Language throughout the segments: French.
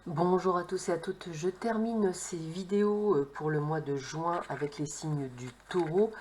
Bonjour à tous et à toutes, je termine ces vidéos pour le mois de juin avec les signes du taureau,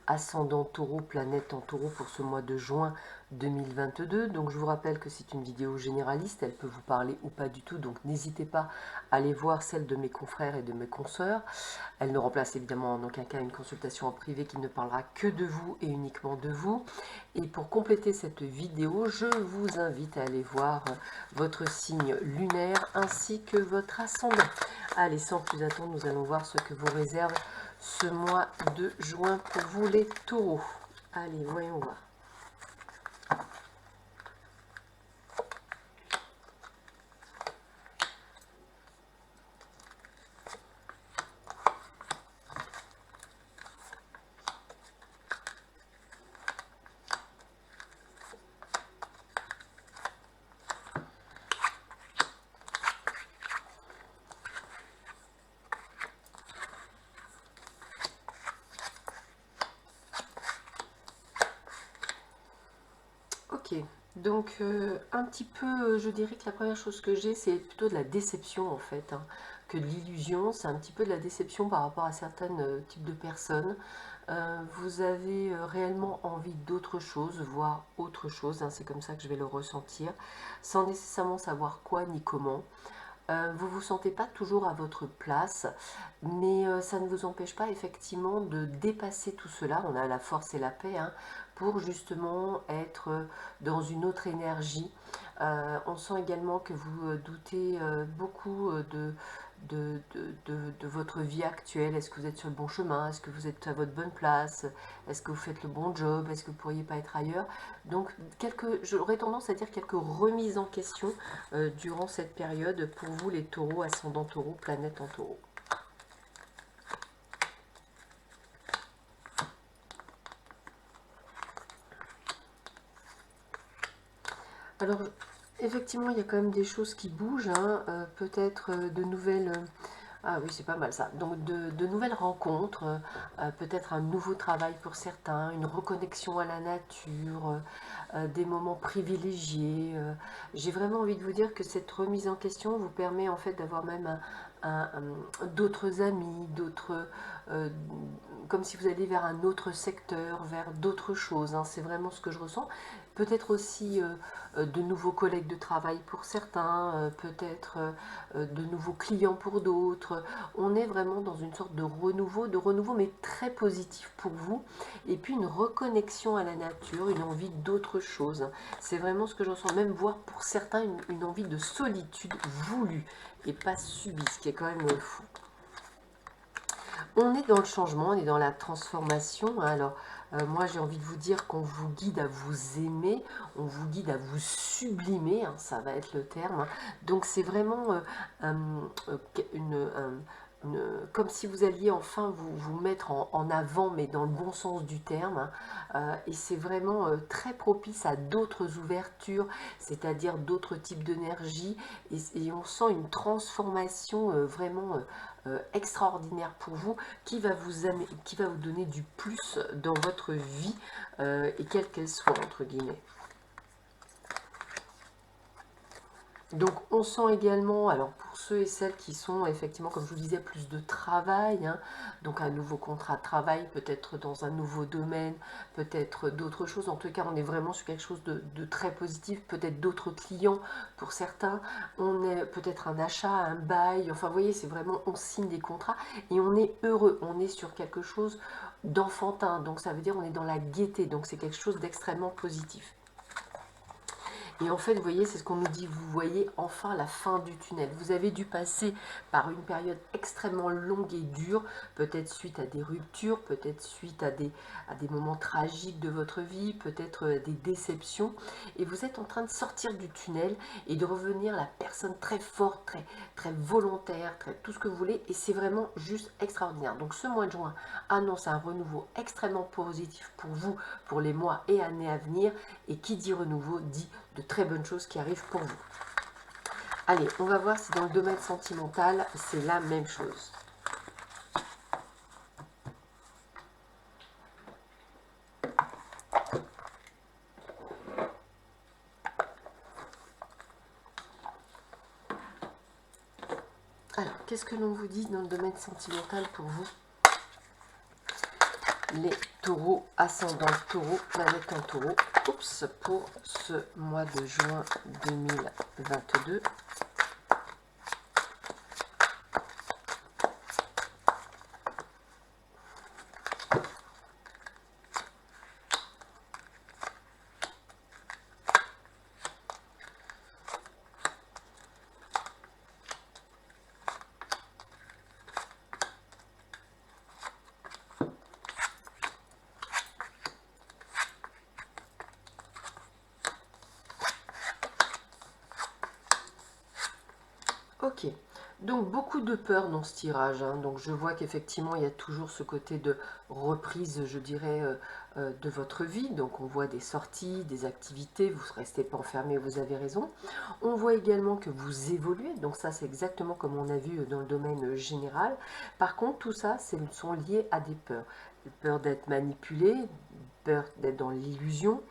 ascendant taureau, planète en taureau pour ce mois de juin 2022. Donc je vous rappelle que c'est une vidéo généraliste, elle peut vous parler ou pas du tout, donc n'hésitez pas à aller voir celle de mes confrères et de mes consoeurs. Elle ne remplace évidemment en aucun cas une consultation en privé qui ne parlera que de vous et uniquement de vous. Et pour compléter cette vidéo, je vous invite à aller voir votre signe lunaire ainsi que votre ascendant. Allez, sans plus attendre, nous allons voir ce que vous réserve ce mois de juin pour vous les taureaux. Allez, voyons voir. Ok, donc un petit peu, je dirais que la première chose que j'ai, c'est plutôt de la déception en fait, hein, que de l'illusion. C'est un petit peu de la déception par rapport à certains types de personnes. Vous avez réellement envie d'autre chose, voire autre chose, hein, c'est comme ça que je vais le ressentir, sans nécessairement savoir quoi ni comment. Vous ne vous sentez pas toujours à votre place, mais ça ne vous empêche pas effectivement de dépasser tout cela. On a la force et la paix, hein, pour justement être dans une autre énergie. On sent également que vous doutez beaucoup de votre vie actuelle. Est-ce que vous êtes sur le bon chemin? Est-ce que vous êtes à votre bonne place? Est-ce que vous faites le bon job? Est-ce que vous ne pourriez pas être ailleurs? Donc, j'aurais tendance à dire quelques remises en question durant cette période pour vous les taureaux, ascendant taureau, planète en taureau. Alors, effectivement, il y a quand même des choses qui bougent, hein, peut-être de nouvelles... ah oui, c'est pas mal ça. Donc, de nouvelles rencontres, peut-être un nouveau travail pour certains, une reconnexion à la nature, des moments privilégiés. J'ai vraiment envie de vous dire que cette remise en question vous permet en fait d'avoir même d'autres amis, d'autres... euh, comme si vous alliez vers un autre secteur, vers d'autres choses, hein. C'est vraiment ce que je ressens. Peut-être aussi de nouveaux collègues de travail pour certains, peut-être de nouveaux clients pour d'autres. On est vraiment dans une sorte de renouveau mais très positif pour vous. Et puis une reconnexion à la nature, une envie d'autre chose. C'est vraiment ce que je ressens, même voire pour certains une envie de solitude voulue et pas subie, ce qui est quand même fou. On est dans le changement, on est dans la transformation. Alors, moi, j'ai envie de vous dire qu'on vous guide à vous aimer, on vous guide à vous sublimer, hein, ça va être le terme. Donc, c'est vraiment comme si vous alliez enfin vous mettre en avant, mais dans le bon sens du terme. Et c'est vraiment très propice à d'autres ouvertures, c'est-à-dire d'autres types d'énergie. Et on sent une transformation vraiment extraordinaire pour vous qui va vous donner du plus dans votre vie, et quelle qu'elle soit, entre guillemets. Donc on sent également, alors pour ceux et celles qui sont effectivement, comme je vous disais, plus de travail, hein, donc un nouveau contrat de travail, peut-être dans un nouveau domaine, peut-être d'autres choses. En tout cas, on est vraiment sur quelque chose de très positif, peut-être d'autres clients pour certains. On est peut-être un achat, un bail, enfin vous voyez, c'est vraiment, on signe des contrats et on est heureux, on est sur quelque chose d'enfantin, donc ça veut dire on est dans la gaieté, donc c'est quelque chose d'extrêmement positif. Et en fait, vous voyez, c'est ce qu'on nous dit, vous voyez enfin la fin du tunnel. Vous avez dû passer par une période extrêmement longue et dure, peut-être suite à des ruptures, peut-être suite à des moments tragiques de votre vie, peut-être des déceptions. Et vous êtes en train de sortir du tunnel et de revenir la personne très forte, très, très volontaire, très, tout ce que vous voulez. Et c'est vraiment juste extraordinaire. Donc ce mois de juin annonce un renouveau extrêmement positif pour vous, pour les mois et années à venir. Et qui dit renouveau dit de très bonnes choses qui arrivent pour vous. Allez, on va voir si dans le domaine sentimental, c'est la même chose. Alors, qu'est-ce que l'on vous dit dans le domaine sentimental pour vous, les taureaux, ascendant taureau, planète en taureau, oups, pour ce mois de juin 2022. Ok, donc beaucoup de peur dans ce tirage, hein. Donc je vois qu'effectivement il y a toujours ce côté de reprise, je dirais, de votre vie. Donc on voit des sorties, des activités, vous ne restez pas enfermé, vous avez raison. On voit également que vous évoluez, donc ça c'est exactement comme on a vu dans le domaine général. Par contre tout ça, sont liés à des peurs. Peur d'être manipulé, peur d'être dans l'illusion,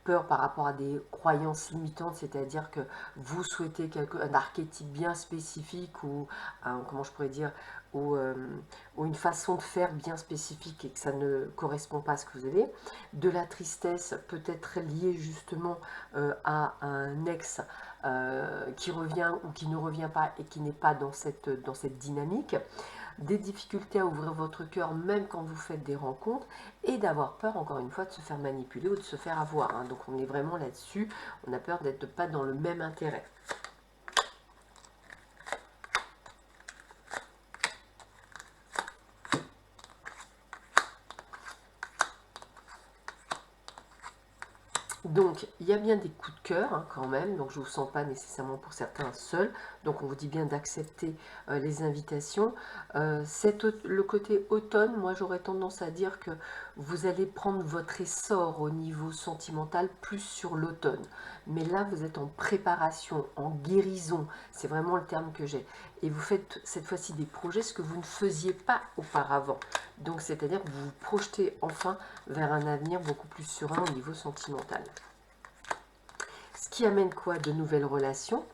peur par rapport à des croyances limitantes, c'est-à-dire que vous souhaitez un archétype bien spécifique ou comment je pourrais dire, ou une façon de faire bien spécifique et que ça ne correspond pas à ce que vous avez. De la tristesse peut-être liée justement à un ex qui revient ou qui ne revient pas et qui n'est pas dans cette dynamique, des difficultés à ouvrir votre cœur même quand vous faites des rencontres, et d'avoir peur encore une fois de se faire manipuler ou de se faire avoir, hein. Donc on est vraiment là-dessus, on a peur d'être pas dans le même intérêt. Donc, il y a bien des coups de cœur hein, quand même, donc je ne vous sens pas nécessairement pour certains seul, donc on vous dit bien d'accepter les invitations. Le côté automne, moi j'aurais tendance à dire que vous allez prendre votre essor au niveau sentimental plus sur l'automne. Mais là, vous êtes en préparation, en guérison, c'est vraiment le terme que j'ai. Et vous faites cette fois-ci des projets, ce que vous ne faisiez pas auparavant. Donc, c'est-à-dire que vous vous projetez enfin vers un avenir beaucoup plus serein au niveau sentimental. Ce qui amène quoi? De nouvelles relations.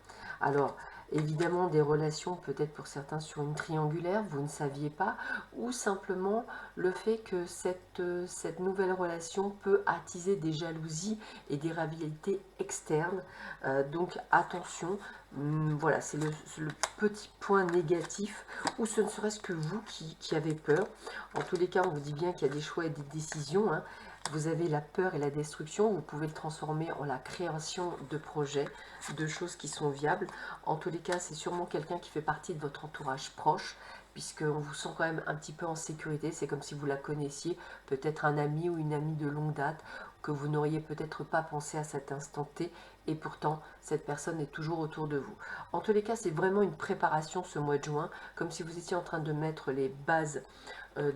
Alors, évidemment, des relations peut-être pour certains sur une triangulaire, vous ne saviez pas, ou simplement le fait que cette nouvelle relation peut attiser des jalousies et des rivalités externes. Donc, attention, voilà, c'est le petit point négatif, ou ce ne serait-ce que vous qui avez peur. En tous les cas, on vous dit bien qu'il y a des choix et des décisions, hein. Vous avez la peur et la destruction, vous pouvez le transformer en la création de projets, de choses qui sont viables. En tous les cas, c'est sûrement quelqu'un qui fait partie de votre entourage proche, puisqu'on vous sent quand même un petit peu en sécurité. C'est comme si vous la connaissiez, peut-être un ami ou une amie de longue date, que vous n'auriez peut-être pas pensé à cet instant T, et pourtant cette personne est toujours autour de vous. En tous les cas, c'est vraiment une préparation ce mois de juin, comme si vous étiez en train de mettre les bases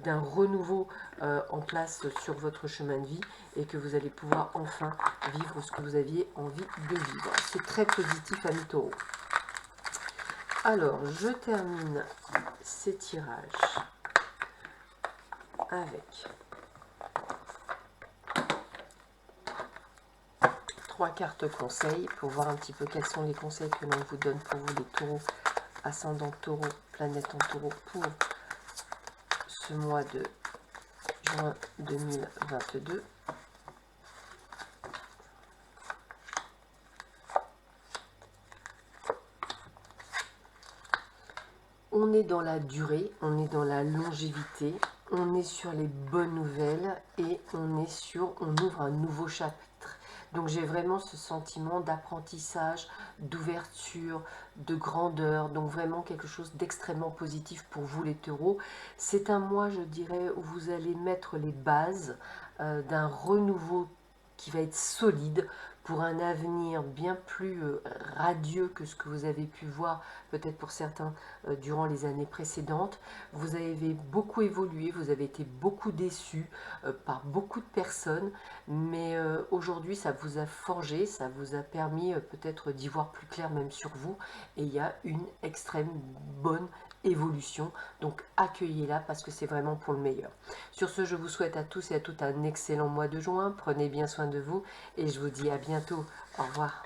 d'un renouveau en place sur votre chemin de vie, et que vous allez pouvoir enfin vivre ce que vous aviez envie de vivre. C'est très positif, amis taureaux. Alors, je termine ces tirages avec 3 cartes conseils pour voir un petit peu quels sont les conseils que l'on vous donne pour vous les taureaux, ascendant taureau, planète en taureau, pour ce mois de juin 2022. On est dans la durée, on est dans la longévité, on est sur les bonnes nouvelles et on ouvre un nouveau chapitre. Donc j'ai vraiment ce sentiment d'apprentissage, d'ouverture, de grandeur, donc vraiment quelque chose d'extrêmement positif pour vous les taureaux. C'est un mois, je dirais, où vous allez mettre les bases d'un renouveau qui va être solide pour un avenir bien plus radieux que ce que vous avez pu voir peut-être pour certains durant les années précédentes. Vous avez beaucoup évolué, vous avez été beaucoup déçus par beaucoup de personnes, mais aujourd'hui ça vous a forgé, ça vous a permis peut-être d'y voir plus clair même sur vous, et il y a une extrême bonne évolution, donc accueillez-la parce que c'est vraiment pour le meilleur. Sur ce, je vous souhaite à tous et à toutes un excellent mois de juin, prenez bien soin de vous et je vous dis à bientôt, au revoir.